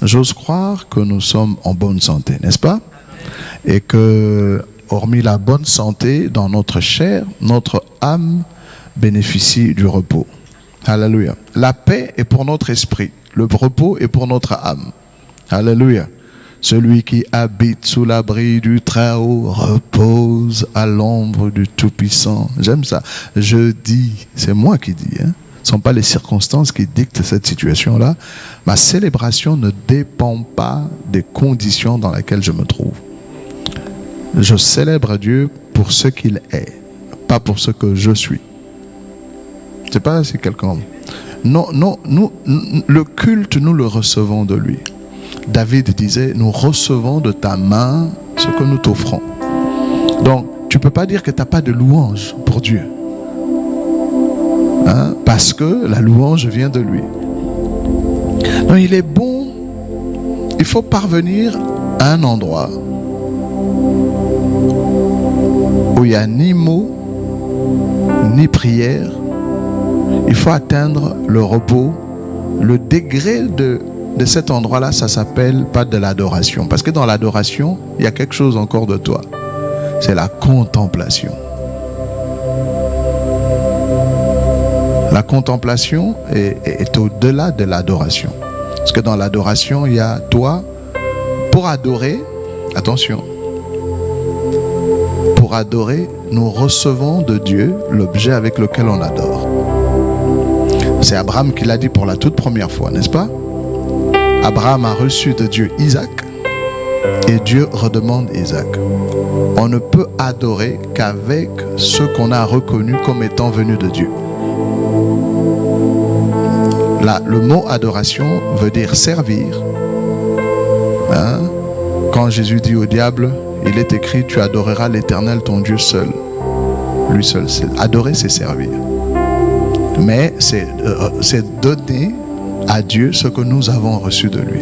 J'ose croire que nous sommes en bonne santé, n'est-ce pas? Et que, hormis la bonne santé dans notre chair, notre âme bénéficie du repos. Alléluia. La paix est pour notre esprit. Le repos est pour notre âme. Alléluia. Celui qui habite sous l'abri du Très-Haut repose à l'ombre du Tout-Puissant. J'aime ça. Je dis, c'est moi qui dis, hein. Ce ne sont pas les circonstances qui dictent cette situation-là. Ma célébration ne dépend pas des conditions dans lesquelles je me trouve. Je célèbre Dieu pour ce qu'il est, pas pour ce que je suis. Je ne sais pas si quelqu'un... Non, le culte, nous le recevons de lui. David disait, nous recevons de ta main ce que nous t'offrons. Donc, tu ne peux pas dire que tu n'as pas de louange pour Dieu. Hein? Parce que la louange vient de lui. Donc, il est bon, il faut parvenir à un endroit où il n'y a ni mots, ni prière. Il faut atteindre le repos. Le degré de cet endroit-là, ça s'appelle pas de l'adoration. Parce que dans l'adoration, il y a quelque chose encore de toi. C'est la contemplation. La contemplation est au-delà de l'adoration. Parce que dans l'adoration, il y a toi, pour adorer, attention, pour adorer, nous recevons de Dieu l'objet avec lequel on adore. C'est Abraham qui l'a dit pour la toute première fois, n'est-ce pas? Abraham a reçu de Dieu Isaac et Dieu redemande Isaac. On ne peut adorer qu'avec ce qu'on a reconnu comme étant venu de Dieu. Là, le mot adoration veut dire servir. Hein? Quand Jésus dit au diable, il est écrit, tu adoreras l'Éternel ton Dieu seul. Lui seul. Adorer, c'est servir. Mais c'est donner à Dieu ce que nous avons reçu de lui.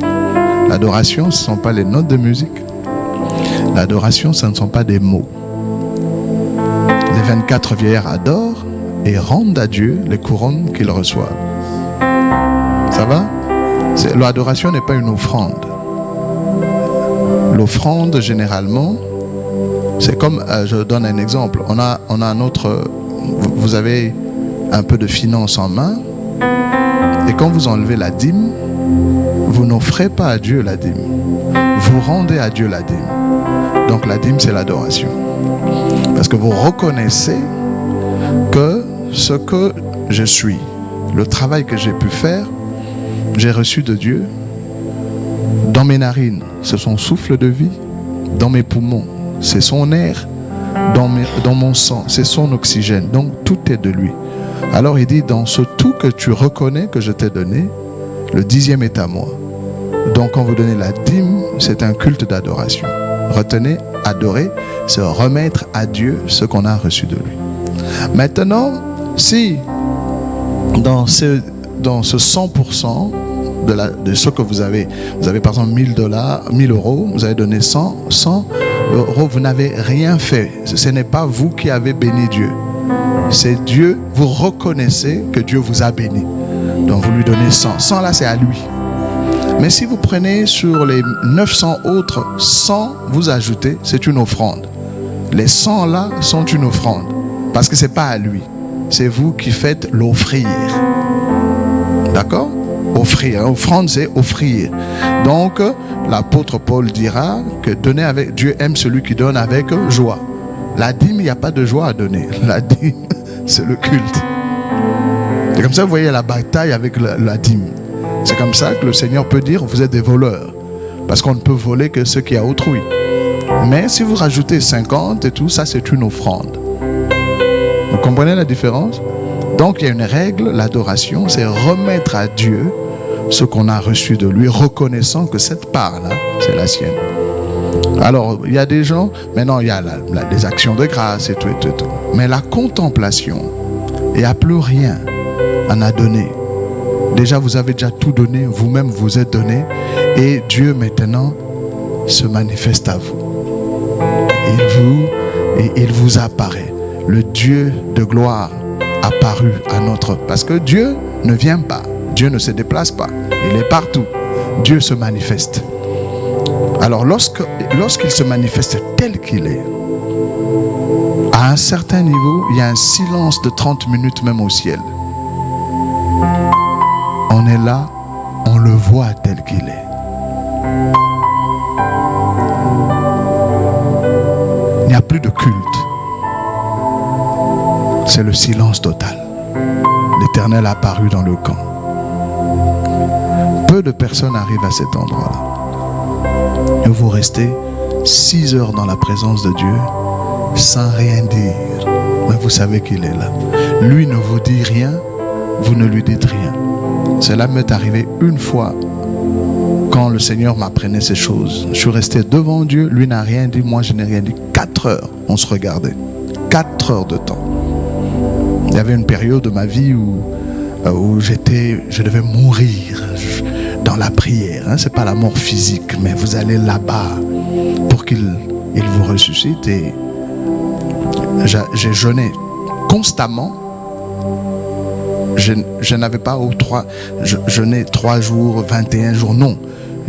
L'adoration, ce ne sont pas les notes de musique. L'adoration, ce ne sont pas des mots. Les 24 vieillards adorent et rendent à Dieu les couronnes qu'ils reçoivent. Ça va? L'adoration n'est pas une offrande. L'offrande, généralement, c'est comme, je donne un exemple. On a un autre, vous avez un peu de finance en main, et quand vous enlevez la dîme, vous n'offrez pas à Dieu la dîme. Vous rendez à Dieu la dîme. Donc la dîme, c'est l'adoration. Parce que vous reconnaissez que ce que je suis, le travail que j'ai pu faire, j'ai reçu de Dieu. Dans mes narines, c'est son souffle de vie. Dans mes poumons, c'est son air. Dans mon sang, c'est son oxygène. Donc tout est de lui. Alors il dit, dans ce tout que tu reconnais que je t'ai donné, le 10e est à moi. Donc quand vous donnez la dîme, c'est un culte d'adoration. Retenez, adorer, c'est remettre à Dieu ce qu'on a reçu de lui. Maintenant, si dans ce 100% de ce que vous avez par exemple $1000, 1000 euros, vous avez donné 100 euros, vous n'avez rien fait. Ce n'est pas vous qui avez béni Dieu. C'est Dieu, vous reconnaissez que Dieu vous a béni. Donc vous lui donnez 100. 100 là, c'est à lui. Mais si vous prenez sur les 900 autres, 100 vous ajoutez, c'est une offrande. Les 100 là sont une offrande. Parce que ce n'est pas à lui. C'est vous qui faites l'offrir. D'accord? Offrir. Offrande, c'est offrir. Donc, l'apôtre Paul dira que donner avec Dieu aime celui qui donne avec joie. La dîme, il n'y a pas de joie à donner. La dîme, c'est le culte. C'est comme ça, vous voyez la bataille avec la dîme. C'est comme ça que le Seigneur peut dire, vous êtes des voleurs. Parce qu'on ne peut voler que ce qui est autrui. Mais si vous rajoutez 50 et tout, ça c'est une offrande. Vous comprenez la différence? Donc il y a une règle, l'adoration, c'est remettre à Dieu ce qu'on a reçu de lui, reconnaissant que cette part-là, c'est la sienne. Alors, il y a des gens, maintenant il y a des actions de grâce et tout. Mais la contemplation, il n'y a plus rien à en donner. Déjà, vous avez déjà tout donné, vous-même vous êtes donné, et Dieu maintenant se manifeste à vous. Il vous apparaît. Le Dieu de gloire apparu à notre... Parce que Dieu ne vient pas, Dieu ne se déplace pas, il est partout. Dieu se manifeste. Alors lorsqu'il se manifeste tel qu'il est, à un certain niveau, il y a un silence de 30 minutes même au ciel. On est là, on le voit tel qu'il est. Il n'y a plus de culte. C'est le silence total. L'Éternel a apparu dans le camp. Peu de personnes arrivent à cet endroit-là. Et vous restez 6 heures dans la présence de Dieu sans rien dire. Mais vous savez qu'il est là. Lui ne vous dit rien, vous ne lui dites rien. Cela m'est arrivé une fois quand le Seigneur m'apprenait ces choses. Je suis resté devant Dieu, lui n'a rien dit, moi je n'ai rien dit. 4 heures, on se regardait. 4 heures de temps. Il y avait une période de ma vie où je devais mourir dans la prière. Ce n'est pas la mort physique, mais vous allez là-bas pour qu'il vous ressuscite. Et j'ai jeûné constamment. Je n'avais pas je jeûnais 3 jours, 21 jours, non.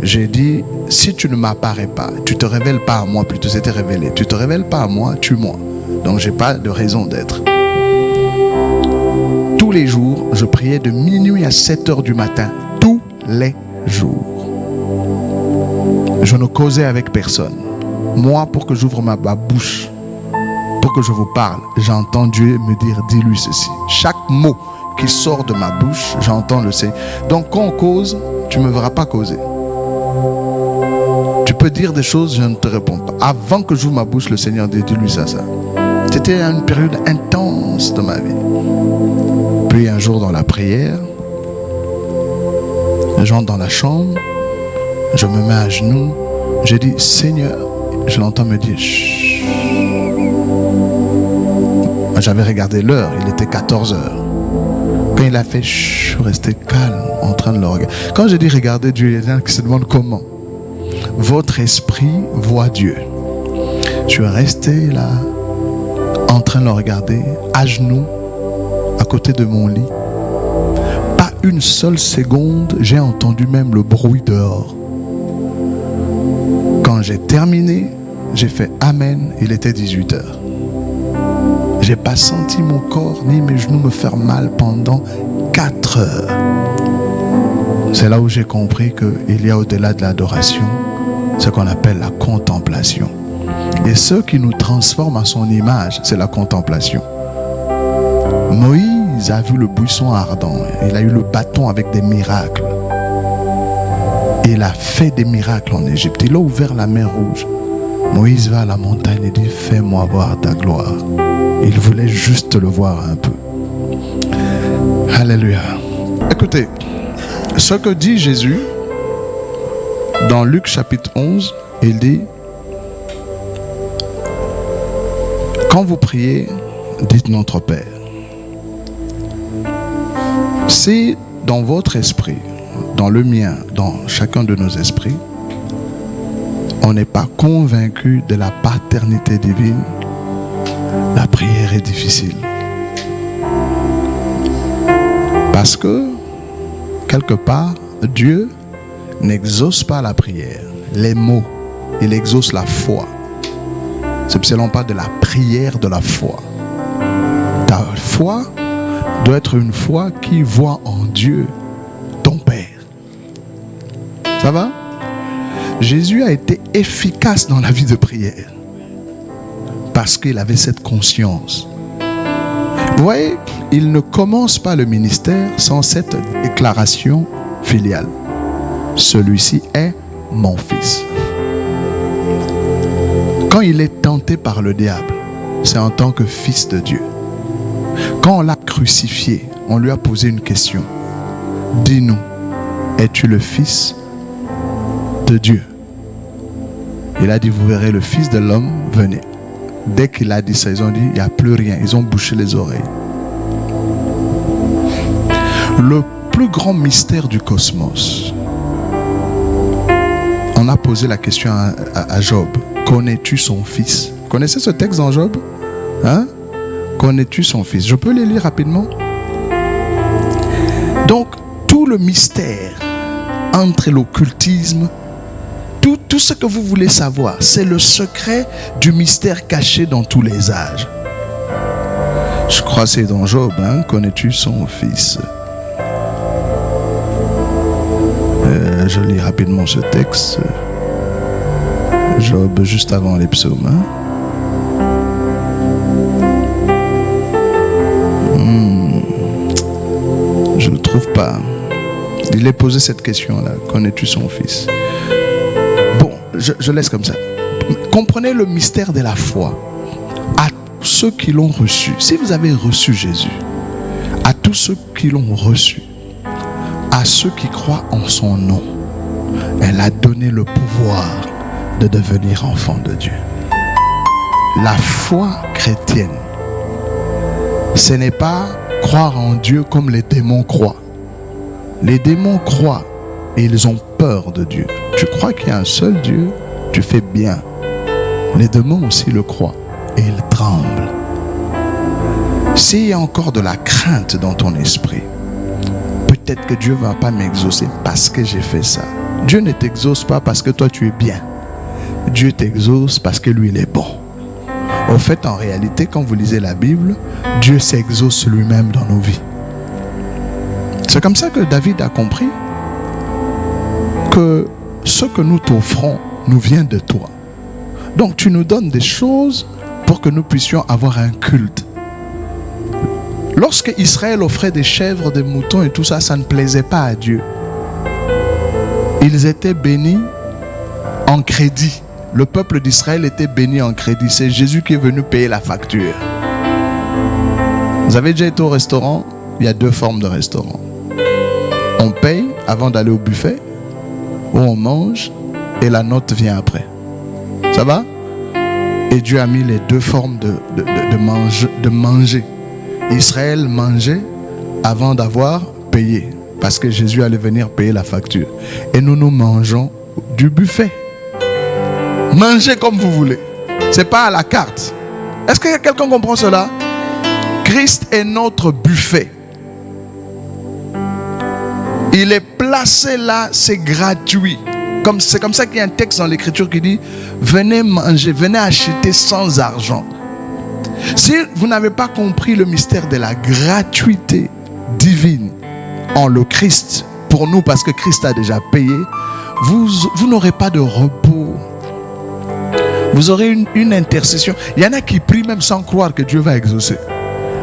J'ai dit, si tu ne m'apparais pas, tu ne te révèles pas à moi, plutôt c'était révélé. Tu ne te révèles pas à moi, tue-moi. Donc je n'ai pas de raison d'être. Tous les jours, je priais de minuit à 7 heures du matin, tous les jours. Je ne causais avec personne. Moi, pour que j'ouvre ma bouche, pour que je vous parle, j'entends Dieu me dire, dis-lui ceci. Chaque mot qui sort de ma bouche, j'entends le Seigneur. Donc quand on cause, tu ne me verras pas causer. Tu peux dire des choses, je ne te réponds pas. Avant que j'ouvre ma bouche, le Seigneur dit, dis-lui ça. C'était une période intense de ma vie. Puis un jour dans la prière, j'entre dans la chambre, je me mets à genoux, je dis, Seigneur, je l'entends me dire, chut. J'avais regardé l'heure, il était 14 heures. Quand il a fait, je suis resté calme, en train de le regarder. Quand je dis regarder Dieu, il y a des gens qui se demandent comment. Votre esprit voit Dieu. Je suis resté là, en train de le regarder, à genoux, à côté de mon lit. Pas une seule seconde, j'ai entendu même le bruit dehors. Quand j'ai terminé, j'ai fait Amen, il était 18 heures. Je n'ai pas senti mon corps ni mes genoux me faire mal pendant 4 heures. C'est là où j'ai compris qu'il y a au-delà de l'adoration ce qu'on appelle la contemplation. Et ce qui nous transforme à son image, c'est la contemplation. Moïse a vu le buisson ardent. Il a eu le bâton avec des miracles. Il a fait des miracles en Égypte. Il a ouvert la mer Rouge. Moïse va à la montagne et dit, fais-moi voir ta gloire. Il voulait juste le voir un peu. Alléluia. Écoutez, ce que dit Jésus dans Luc chapitre 11, il dit, quand vous priez, dites notre Père. Si dans votre esprit, dans le mien, dans chacun de nos esprits, on n'est pas convaincu de la paternité divine, la prière est difficile. Parce que, quelque part, Dieu n'exauce pas la prière. Les mots, il exauce la foi. C'est absolument pas de la prière, de la foi. Ta foi doit être une foi qui voit en Dieu ton Père. Ça va? Jésus a été efficace dans la vie de prière. Parce qu'il avait cette conscience. Vous voyez, il ne commence pas le ministère sans cette déclaration filiale. Celui-ci est mon fils. Quand il est tenté par le diable, c'est en tant que fils de Dieu. Quand on l'a crucifié, on lui a posé une question. Dis-nous, es-tu le fils de Dieu? Il a dit, vous verrez le fils de l'homme venir. Dès qu'il a dit ça, ils ont dit, il n'y a plus rien. Ils ont bouché les oreilles. Le plus grand mystère du cosmos. On a posé la question à Job. Connais-tu son fils? Vous connaissez ce texte dans Job? Hein? Connais-tu son fils? Je peux les lire rapidement. Donc, tout le mystère entre l'occultisme, tout ce que vous voulez savoir, c'est le secret du mystère caché dans tous les âges. Je crois que c'est dans Job, hein? Connais-tu son fils? Je lis rapidement ce texte. Job, juste avant les psaumes. Hein? Je ne le trouve pas. Il est posé cette question-là. Connais-tu son fils? Bon, je laisse comme ça. Comprenez le mystère de la foi. À ceux qui l'ont reçu, si vous avez reçu Jésus, à tous ceux qui l'ont reçu, à ceux qui croient en son nom, elle a donné le pouvoir de devenir enfant de Dieu. La foi chrétienne, ce n'est pas croire en Dieu comme les démons croient. Les démons croient et ils ont peur de Dieu. Tu crois qu'il y a un seul Dieu, tu fais bien. Les démons aussi le croient et ils tremblent. S'il y a encore de la crainte dans ton esprit, peut-être que Dieu ne va pas m'exaucer parce que j'ai fait ça. Dieu ne t'exauce pas parce que toi tu es bien. Dieu t'exauce parce que lui il est bon. Au fait, en réalité, quand vous lisez la Bible, Dieu s'exauce lui-même dans nos vies. C'est comme ça que David a compris que ce que nous t'offrons nous vient de toi. Donc tu nous donnes des choses pour que nous puissions avoir un culte. Lorsque Israël offrait des chèvres, des moutons et tout ça, ça ne plaisait pas à Dieu. Ils étaient bénis en crédit. Le peuple d'Israël était béni en crédit. C'est Jésus qui est venu payer la facture. Vous avez déjà été au restaurant? Il y a deux formes de restaurant. On paye avant d'aller au buffet, ou on mange et la note vient après. Ça va? Et Dieu a mis les deux formes de manger. Israël mangeait avant d'avoir payé, parce que Jésus allait venir payer la facture. Et nous mangeons du buffet. Mangez comme vous voulez. C'est pas à la carte. Est-ce que quelqu'un comprend cela? Christ est notre buffet. Il est placé là, c'est gratuit. C'est comme ça qu'il y a un texte dans l'écriture qui dit: venez manger, venez acheter sans argent. Si vous n'avez pas compris le mystère de la gratuité divine en le Christ, pour nous, parce que Christ a déjà payé, vous n'aurez pas de repos. Vous aurez une intercession. Il y en a qui prient même sans croire que Dieu va exaucer.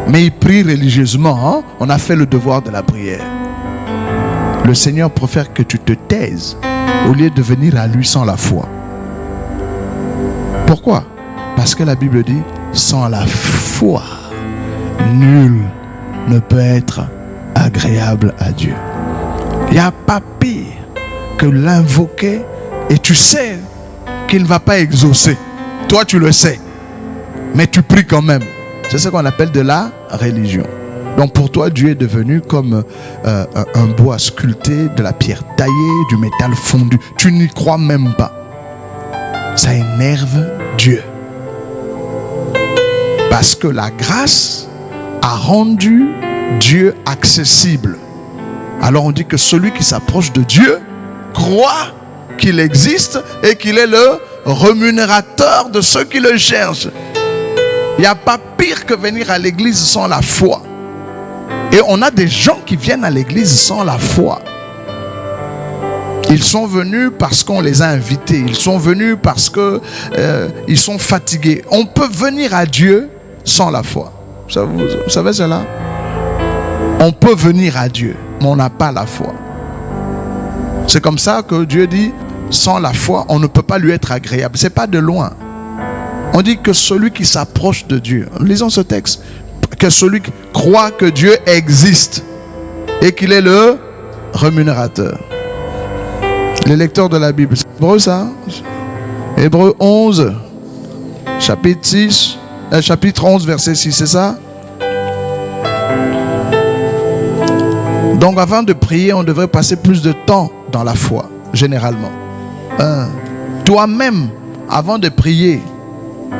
Mais ils prient religieusement. Hein? On a fait le devoir de la prière. Le Seigneur préfère que tu te taises au lieu de venir à lui sans la foi. Pourquoi? Parce que la Bible dit: sans la foi, nul ne peut être agréable à Dieu. Il n'y a pas pire que l'invoquer et tu sais qu'il ne va pas exaucer. Toi, tu le sais. Mais tu pries quand même. C'est ce qu'on appelle de la religion. Donc pour toi, Dieu est devenu comme un bois sculpté, de la pierre taillée, du métal fondu. Tu n'y crois même pas. Ça énerve Dieu. Parce que la grâce a rendu Dieu accessible. Alors on dit que celui qui s'approche de Dieu croit qu'il existe et qu'il est le rémunérateur de ceux qui le cherchent. Il n'y a pas pire que venir à l'église sans la foi. Et on a des gens qui viennent à l'église sans la foi. Ils sont venus parce qu'on les a invités. Ils sont venus parce que ils sont fatigués. On peut venir à Dieu sans la foi. Vous savez cela? On peut venir à Dieu, mais on n'a pas la foi. C'est comme ça que Dieu dit: sans la foi, on ne peut pas lui être agréable. Ce n'est pas de loin. On dit que celui qui s'approche de Dieu, lisons ce texte, que celui qui croit que Dieu existe et qu'il est le rémunérateur. Les lecteurs de la Bible, c'est Hébreu ça? Hébreu 11, chapitre 11, verset 6, c'est ça? Donc avant de prier, on devrait passer plus de temps dans la foi, généralement. Toi-même, avant de prier,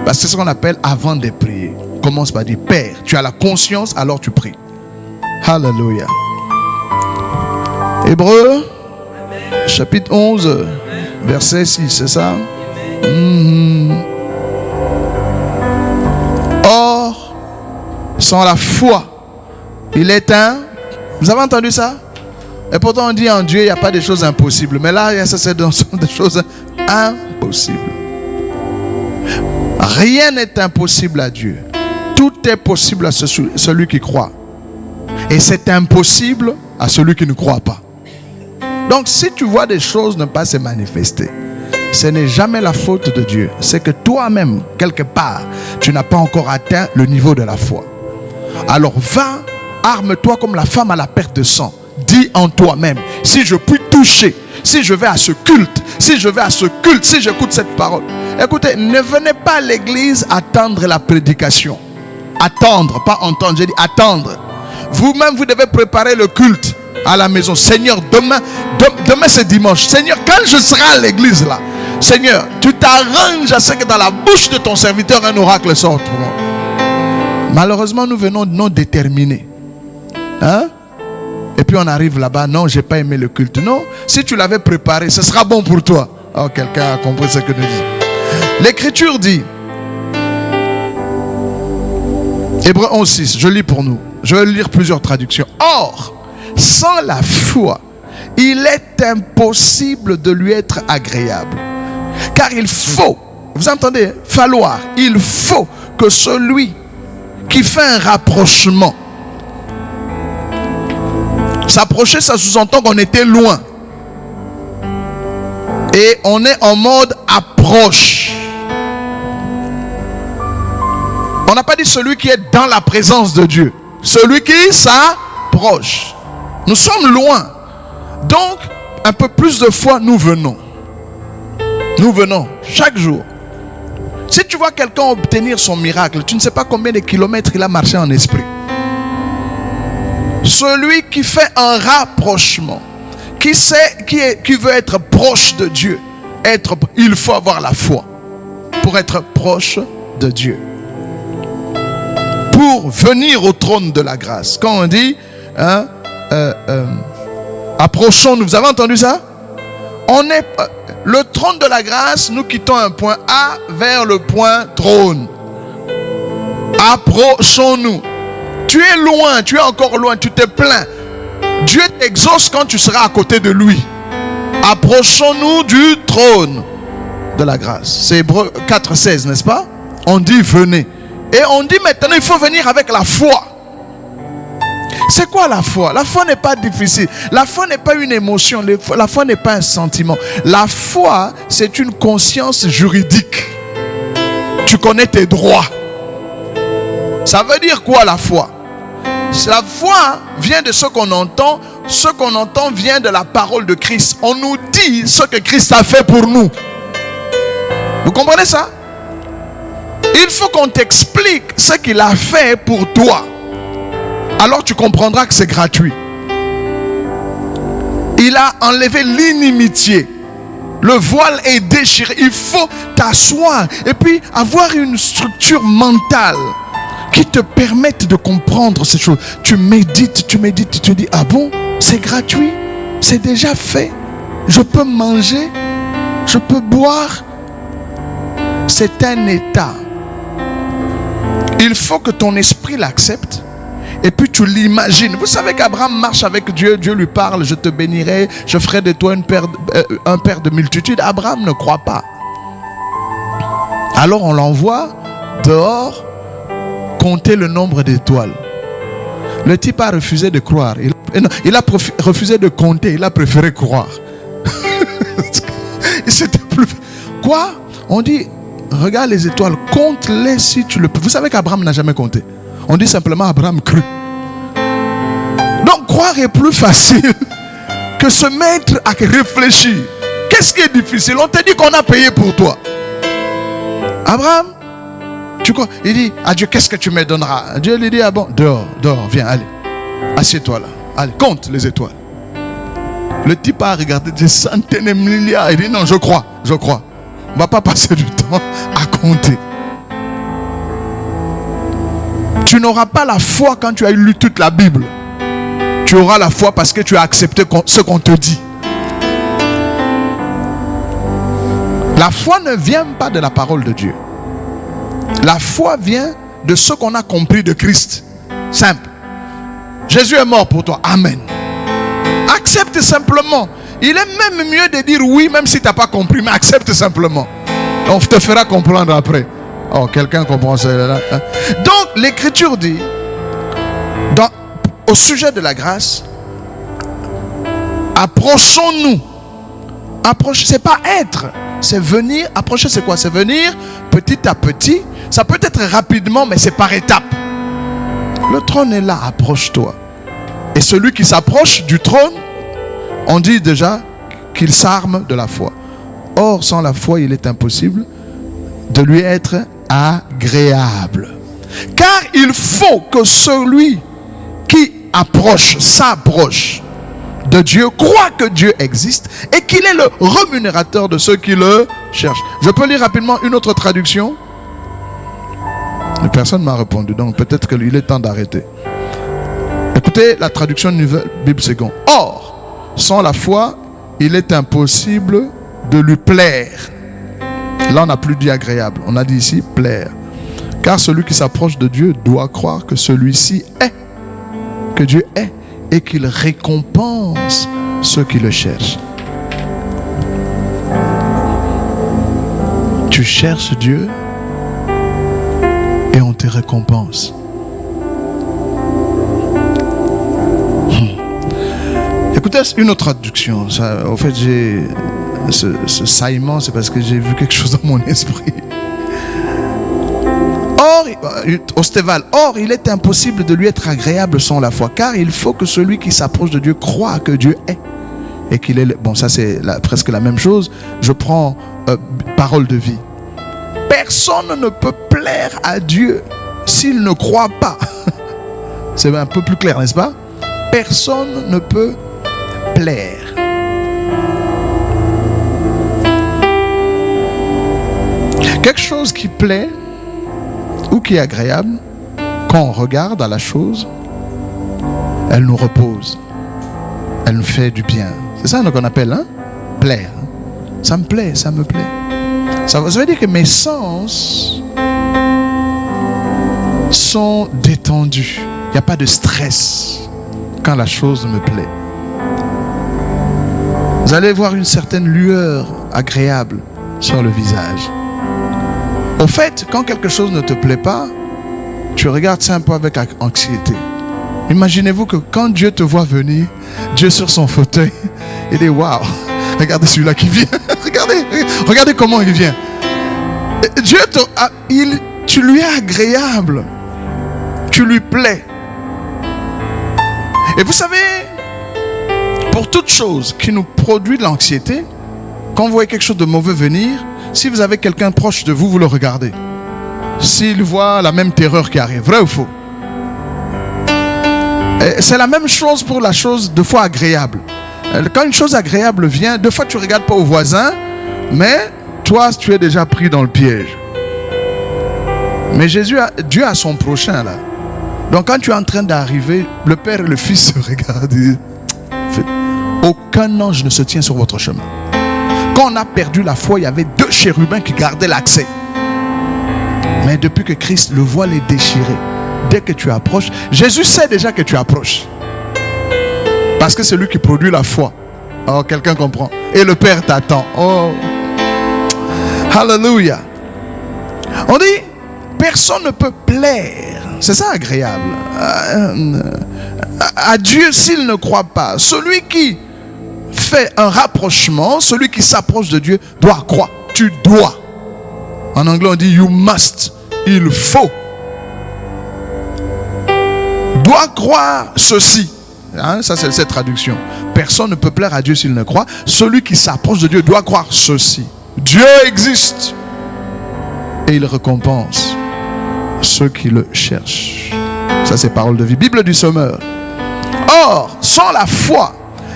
parce que c'est ce qu'on appelle avant de prier, commence par dire: Père, tu as la conscience, alors tu pries. Alléluia. Hébreu, chapitre 11, verset 6, c'est ça? Or, sans la foi, il est un... Vous avez entendu ça? Et pourtant on dit en Dieu, il n'y a pas de choses impossibles. Mais là, ça c'est des choses impossibles. Rien n'est impossible à Dieu. Tout est possible à celui qui croit. Et c'est impossible à celui qui ne croit pas. Donc si tu vois des choses ne pas se manifester, ce n'est jamais la faute de Dieu. C'est que toi-même, quelque part, tu n'as pas encore atteint le niveau de la foi. Alors va, arme-toi comme la femme à la perte de sang. Dis en toi-même, si je puis toucher, si je vais à ce culte, si j'écoute cette parole. Écoutez, ne venez pas à l'église attendre la prédication. Attendre, pas entendre, j'ai dit attendre. Vous-même, vous devez préparer le culte à la maison. Seigneur, demain c'est dimanche. Seigneur, quand je serai à l'église là, Seigneur, tu t'arranges à ce que dans la bouche de ton serviteur un oracle sorte pour moi. Malheureusement, nous venons non déterminés. Hein? Et puis on arrive là-bas, non, j'ai pas aimé le culte. Non, si tu l'avais préparé, ce sera bon pour toi. Oh, quelqu'un a compris ce que nous dit. L'Écriture dit, Hébreux 11:6, je lis pour nous. Je vais lire plusieurs traductions. Or, sans la foi, il est impossible de lui être agréable. Car il faut, vous entendez, falloir, il faut que celui qui fait un rapprochement. S'approcher, ça sous-entend qu'on était loin. Et on est en mode approche. On n'a pas dit celui qui est dans la présence de Dieu. Celui qui s'approche. Nous sommes loin. Donc, un peu plus de fois, nous venons. Nous venons chaque jour. Si tu vois quelqu'un obtenir son miracle, tu ne sais pas combien de kilomètres il a marché en esprit. Celui qui fait un rapprochement, qui veut être proche de Dieu, il faut avoir la foi pour être proche de Dieu. Pour venir au trône de la grâce. Quand on dit, approchons-nous, vous avez entendu ça? Le trône de la grâce, nous quittons un point A vers le point trône. Approchons-nous. Tu es loin, tu es encore loin, tu te plains. Dieu t'exauce quand tu seras à côté de lui. Approchons-nous du trône de la grâce. C'est Hébreux 4:16, n'est-ce pas? On dit venez. Et on dit maintenant il faut venir avec la foi. C'est quoi la foi? La foi n'est pas difficile. La foi n'est pas une émotion. La foi n'est pas un sentiment. La foi, c'est une conscience juridique. Tu connais tes droits. Ça veut dire quoi la foi? La foi vient de ce qu'on entend. Ce qu'on entend vient de la parole de Christ. On nous dit ce que Christ a fait pour nous. Vous comprenez ça? Il faut qu'on t'explique ce qu'il a fait pour toi. Alors tu comprendras que c'est gratuit. Il a enlevé l'inimitié. Le voile est déchiré. Il faut t'asseoir et puis avoir une structure mentale qui te permette de comprendre ces choses. Tu médites, tu te dis, ah bon, c'est gratuit, c'est déjà fait. Je peux manger, je peux boire. C'est un état. Il faut que ton esprit l'accepte. Et puis tu l'imagines. Vous savez qu'Abraham marche avec Dieu. Dieu lui parle, je te bénirai, je ferai de toi un père de multitude. Abraham ne croit pas. Alors on l'envoie dehors compter le nombre d'étoiles. Le type a refusé de croire. Il a refusé de compter. Il a préféré croire. C'était plus... Quoi? On dit, regarde les étoiles, compte-les si tu le peux. Vous savez qu'Abraham n'a jamais compté. On dit simplement Abraham crut. Donc croire est plus facile que se mettre à réfléchir. Qu'est-ce qui est difficile? On te dit qu'on a payé pour toi. Abraham, tu crois? Il dit à Dieu, qu'est-ce que tu me donneras? Dieu lui dit, ah bon, dehors, viens, allez. Assieds-toi là. Allez, compte les étoiles. Le type a regardé des centaines de milliards. Il dit, non, je crois. On ne va pas passer du temps à compter. Tu n'auras pas la foi quand tu as lu toute la Bible. Tu auras la foi parce que tu as accepté ce qu'on te dit. La foi ne vient pas de la parole de Dieu. La foi vient de ce qu'on a compris de Christ. Simple. Jésus est mort pour toi. Amen. Accepte simplement. Il est même mieux de dire oui, même si tu n'as pas compris, mais accepte simplement. On te fera comprendre après. Oh, quelqu'un comprend ça là. Donc, l'Écriture dit, au sujet de la grâce, approchons-nous. Approcher, c'est pas être, c'est venir. Approcher, c'est quoi? C'est venir petit à petit. Ça peut être rapidement, mais c'est par étapes. Le trône est là, approche-toi. Et celui qui s'approche du trône, on dit déjà qu'il s'arme de la foi. Or, sans la foi, il est impossible de lui être agréable. Car il faut que celui qui s'approche de Dieu, croit que Dieu existe et qu'il est le rémunérateur de ceux qui le cherchent. Je peux lire rapidement une autre traduction? Personne ne m'a répondu, donc peut-être qu'il est temps d'arrêter. Écoutez la traduction Nouvelle Bible Seconde. Or, sans la foi, il est impossible de lui plaire. Là, on n'a plus dit agréable, on a dit ici plaire. Car celui qui s'approche de Dieu doit croire que celui-ci est, que Dieu est, et qu'il récompense ceux qui le cherchent. Tu cherches Dieu et on te récompense. Écoutez une autre traduction. Ça, en fait, j'ai ce saillement, c'est parce que j'ai vu quelque chose dans mon esprit. Or, il est impossible de lui être agréable sans la foi, car il faut que celui qui s'approche de Dieu croit que Dieu est. Et qu'il est... Bon, ça c'est presque la même chose. Je prends parole de vie. Personne ne peut plaire à Dieu s'il ne croit pas. C'est un peu plus clair, n'est-ce pas? Personne ne peut plaire. Quelque chose qui plaît ou qui est agréable, quand on regarde à la chose, elle nous repose, elle nous fait du bien. C'est ça qu'on appelle plaire. Ça me plaît, ça me plaît. Ça veut dire que mes sens sont détendus. Il n'y a pas de stress quand la chose me plaît. Vous allez voir une certaine lueur agréable sur le visage. Au fait, quand quelque chose ne te plaît pas, tu regardes ça un peu avec anxiété. Imaginez-vous que quand Dieu te voit venir, Dieu sur son fauteuil, il dit waouh, regardez celui-là qui vient. regardez comment il vient. Dieu tu lui es agréable, tu lui plais. Et vous savez, pour toute chose qui nous produit de l'anxiété, quand vous voyez quelque chose de mauvais venir, si vous avez quelqu'un proche de vous, vous le regardez. S'il voit la même terreur qui arrive, vrai ou faux? C'est la même chose pour la chose de fois agréable. Quand une chose agréable vient, deux fois tu ne regardes pas au voisin, mais toi tu es déjà pris dans le piège. Mais Dieu a son prochain là. Donc quand tu es en train d'arriver, le Père et le Fils se regardent. Aucun ange ne se tient sur votre chemin. Quand on a perdu la foi, il y avait 2 chérubins qui gardaient l'accès. Mais depuis que Christ le voile est déchiré, dès que tu approches, Jésus sait déjà que tu approches. Parce que c'est lui qui produit la foi. Oh, quelqu'un comprend. Et le Père t'attend. Oh, hallelujah. On dit, personne ne peut plaire. C'est ça agréable. À Dieu s'il ne croit pas. Celui qui fait un rapprochement, celui qui s'approche de Dieu doit croire. Tu dois. En anglais on dit you must. Il faut. Doit croire ceci. Ça c'est cette traduction. Personne ne peut plaire à Dieu s'il ne croit. Celui qui s'approche de Dieu doit croire ceci. Dieu existe. Et il récompense ceux qui le cherchent. Ça c'est parole de vie. Bible du Sommeur. Or, sans la foi,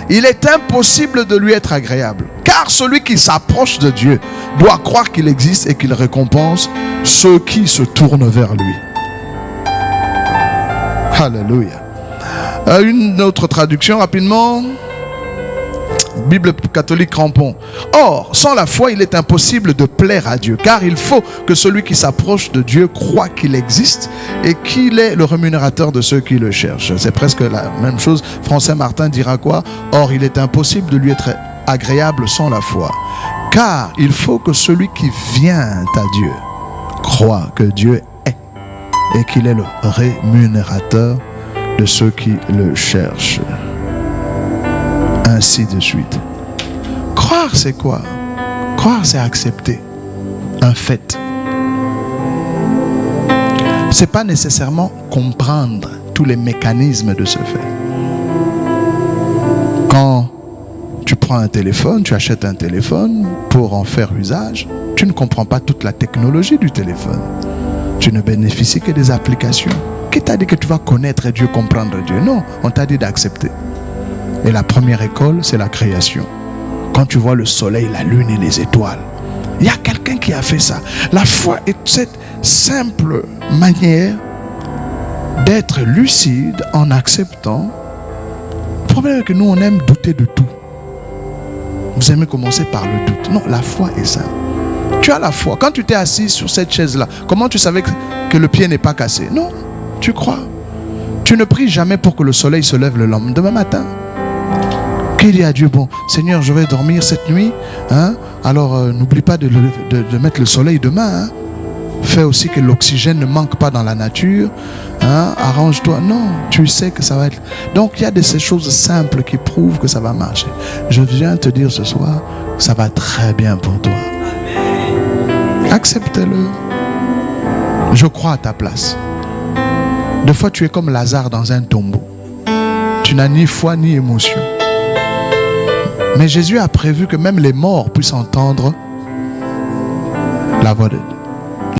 il est impossible de lui être agréable. Car celui qui s'approche de Dieu doit croire qu'il existe et qu'il récompense ceux qui se tournent vers lui. Alléluia. Une autre traduction rapidement. Bible catholique crampon. Or, sans la foi, il est impossible de plaire à Dieu, car il faut que celui qui s'approche de Dieu croit qu'il existe et qu'il est le rémunérateur de ceux qui le cherchent. C'est presque la même chose. Français Martin dira quoi? Or, il est impossible de lui être agréable sans la foi, car il faut que celui qui vient à Dieu croit que Dieu est et qu'il est le rémunérateur de ceux qui le cherchent. Ainsi de suite. Croire, c'est quoi? Croire, c'est accepter un fait. C'est pas nécessairement comprendre tous les mécanismes de ce fait. Quand tu prends un téléphone, tu achètes un téléphone pour en faire usage, tu ne comprends pas toute la technologie du téléphone. Tu ne bénéficies que des applications. Qui t'a dit que tu vas connaître Dieu, comprendre Dieu? Non, on t'a dit d'accepter. Et la première école, c'est la création. Quand tu vois le soleil, la lune et les étoiles, il y a quelqu'un qui a fait ça. La foi est cette simple manière d'être lucide en acceptant. Le problème est que nous, on aime douter de tout. Vous aimez commencer par le doute. Non, la foi est ça. Tu as la foi. Quand tu t'es assis sur cette chaise-là, comment tu savais que le pied n'est pas cassé? Non, tu crois. Tu ne pries jamais pour que le soleil se lève le lendemain matin. Qu'il dit à Dieu, bon, Seigneur, je vais dormir cette nuit, hein? Alors n'oublie pas de mettre le soleil demain. Hein? Fais aussi que l'oxygène ne manque pas dans la nature. Hein? Arrange-toi. Non, tu sais que ça va être... Donc, il y a de ces choses simples qui prouvent que ça va marcher. Je viens te dire ce soir, ça va très bien pour toi. Accepte-le. Je crois à ta place. Des fois, tu es comme Lazare dans un tombeau. Tu n'as ni foi ni émotion. Mais Jésus a prévu que même les morts puissent entendre la voix de Dieu.